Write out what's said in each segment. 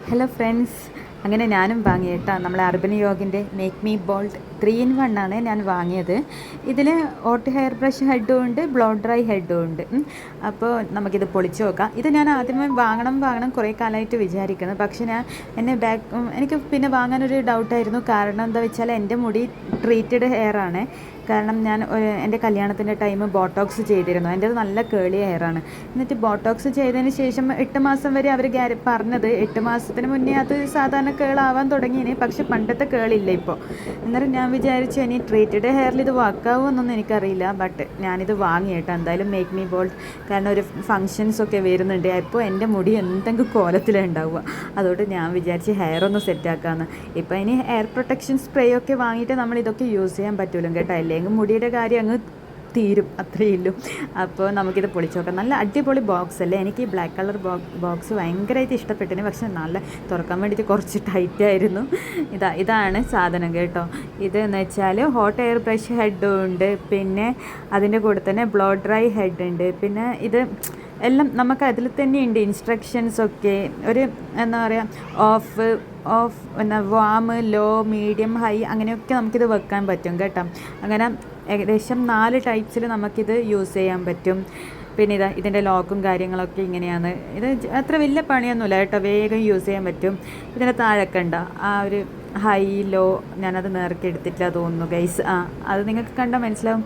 Hello friends, അങ്ങനെ ഞാനും വാങ്ങി കേട്ടോ. നമ്മളെ അർബൻ യോഗിൻ്റെ മേക്ക് മീ ബോൾഡ് 3 in 1 ആണ് ഞാൻ വാങ്ങിയത്. ഇതിൽ ഓട്ട് ഹെയർ ബ്രഷ് ഹെഡും ഉണ്ട്, ബ്ലോ ഡ്രൈ ഹെഡും ഉണ്ട്. അപ്പോൾ നമുക്കിത് പൊളിച്ച് നോക്കാം. ഇത് ഞാൻ ആദ്യമേ വാങ്ങണം കുറേ കാലമായിട്ട് വിചാരിക്കുന്നത്. പക്ഷേ എനിക്ക് പിന്നെ വാങ്ങാനൊരു ഡൗട്ടായിരുന്നു. കാരണം എന്താ വെച്ചാൽ എൻ്റെ മുടി ട്രീറ്റഡ് ഹെയർ ആണ്. കാരണം ഞാൻ എൻ്റെ കല്യാണത്തിൻ്റെ ടൈം ബോട്ടോക്സ് ചെയ്തിരുന്നു. എൻ്റേത് നല്ല കേളി ഹെയറാണ്. എന്നിട്ട് ബോട്ടോക്സ് ചെയ്തതിന് ശേഷം 8 മാസം വരെ അവർ പറഞ്ഞത് 8 മാസത്തിന് മുന്നേ അത് സാധാരണ കേളാവാൻ തുടങ്ങിയിന്. പക്ഷെ പണ്ടത്തെ കേളില്ല ഇപ്പോൾ. അന്നേരം ഞാൻ വിചാരിച്ചു ഇനി ട്രീറ്റഡ് ഹെയറിൽ ഇത് വർക്കാവുമെന്നൊന്നും എനിക്കറിയില്ല. ബട്ട് ഞാനിത് വാങ്ങി കേട്ടോ. എന്തായാലും മേക്ക് മീ ബോൾഡ്, കാരണം ഒരു ഫങ്ഷൻസൊക്കെ വരുന്നുണ്ട്. അപ്പോൾ എൻ്റെ മുടി എന്തെങ്കിലും കോലത്തിലാണ് ഉണ്ടാവുക. അതുകൊണ്ട് ഞാൻ വിചാരിച്ച് ഹെയർ ഒന്ന് സെറ്റാക്കാമെന്ന്. ഇപ്പോൾ ഇനി ഹെയർ പ്രൊട്ടക്ഷൻ സ്പ്രേ ഒക്കെ വാങ്ങിയിട്ട് നമ്മൾ ഇതൊക്കെ യൂസ് ചെയ്യാൻ പറ്റുമല്ലോ കേട്ടോ. അല്ലെങ്കിൽ മുടിയുടെ കാര്യം അങ്ങ് തീരും, അത്രയേ ഉള്ളൂ. അപ്പോൾ നമുക്കിത് പൊളിച്ച് നോക്കാം. നല്ല അടിപൊളി ബോക്സ് അല്ലേ. എനിക്ക് ഈ ബ്ലാക്ക് കളർ ബോക്സ് ഭയങ്കരമായിട്ട് ഇഷ്ടപ്പെട്ടിന്. പക്ഷെ നല്ല തുറക്കാൻ വേണ്ടിയിട്ട് കുറച്ച് ടൈറ്റായിരുന്നു. ഇതാണ് സാധനം കേട്ടോ. ഇത് എന്ന് വെച്ചാൽ ഹോട്ട് എയർ ബ്രഷ് ഹെഡും ഉണ്ട്, പിന്നെ അതിൻ്റെ കൂടെ തന്നെ ബ്ലോ ഡ്രൈ ഹെഡ് ഉണ്ട്. പിന്നെ ഇത് എല്ലാം നമുക്ക് അതിൽ തന്നെയുണ്ട് ഇൻസ്ട്രക്ഷൻസൊക്കെ. ഒരു എന്താ പറയുക, off warm, low, medium, high അങ്ങനെയൊക്കെ നമുക്കിത് വെക്കാൻ പറ്റും കേട്ടോ. അങ്ങനെ ഏകദേശം 4 ടൈപ്സിൽ നമുക്കിത് യൂസ് ചെയ്യാൻ പറ്റും. പിന്നെ ഇതിൻ്റെ ലോക്കും കാര്യങ്ങളൊക്കെ ഇങ്ങനെയാണ്. ഇത് അത്ര വലിയ പണിയൊന്നുമില്ല കേട്ടോ, വേഗം യൂസ് ചെയ്യാൻ പറ്റും. ഇതിൻ്റെ താഴൊക്കെ ഉണ്ടോ ആ ഒരു ഹൈ ലോ, ഞാനത് നേർക്ക് എടുത്തിട്ടില്ല തോന്നുന്നു ഗൈസ്. അത് നിങ്ങൾക്ക് കണ്ടാൽ മനസ്സിലാവും.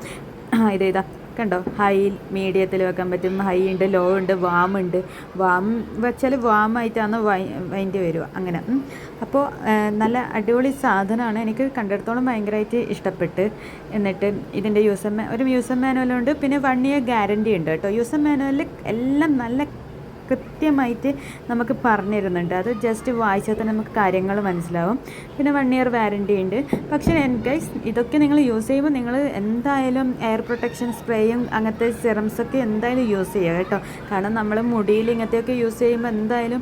ഇതാ കണ്ടോ, ഹൈ മീഡിയത്തിൽ വെക്കാൻ പറ്റും, ഹൈ ഉണ്ട്, ലോ ഉണ്ട്, വാം ഉണ്ട്. വാം വെച്ചാൽ വാമായിട്ടാണ് വൈൻഡ് വരിക അങ്ങനെ. അപ്പോൾ നല്ല അടിപൊളി സാധനമാണ്. എനിക്ക് കണ്ടിടത്തോളം ഭയങ്കരമായിട്ട് ഇഷ്ടപ്പെട്ട്. എന്നിട്ട് ഇതിൻ്റെ ഒരു യൂസർ മാനുവലുണ്ട്, പിന്നെ 1 year ഗ്യാരണ്ടി ഉണ്ട് കേട്ടോ. യൂസർ മാനുവലിൽ എല്ലാം നല്ല കൃത്യമായിട്ട് നമുക്ക് പറഞ്ഞിരുന്നുണ്ട്. അത് ജസ്റ്റ് വായിച്ചാൽ തന്നെ നമുക്ക് കാര്യങ്ങൾ മനസ്സിലാവും. പിന്നെ 1 year വാറണ്ടി ഉണ്ട്. പക്ഷേ ഗൈസ്, ഇതൊക്കെ നിങ്ങൾ യൂസ് ചെയ്യുമ്പോൾ നിങ്ങൾ എന്തായാലും എയർ പ്രൊട്ടക്ഷൻ സ്പ്രേയും അങ്ങനത്തെ സിറംസൊക്കെ എന്തായാലും യൂസ് ചെയ്യുക കേട്ടോ. കാരണം നമ്മൾ മുടിയിൽ ഇങ്ങനത്തെയൊക്കെ യൂസ് ചെയ്യുമ്പോൾ എന്തായാലും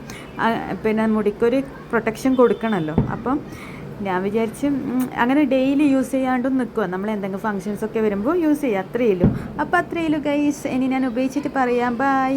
പിന്നെ മുടിക്കൊരു പ്രൊട്ടക്ഷൻ കൊടുക്കണമല്ലോ. അപ്പം ഞാൻ വിചാരിച്ച് അങ്ങനെ ഡെയിലി യൂസ് ചെയ്യാണ്ടും നിൽക്കുക. നമ്മൾ എന്തെങ്കിലും ഫങ്ഷൻസൊക്കെ വരുമ്പോൾ യൂസ് ചെയ്യുക, അത്രയേ ഉള്ളൂ. അപ്പോൾ അത്രയേ ഉള്ളൂ ഗൈസ്. ഇനി ഞാൻ ഉപയോഗിച്ചിട്ട് പറയാം. ബൈ.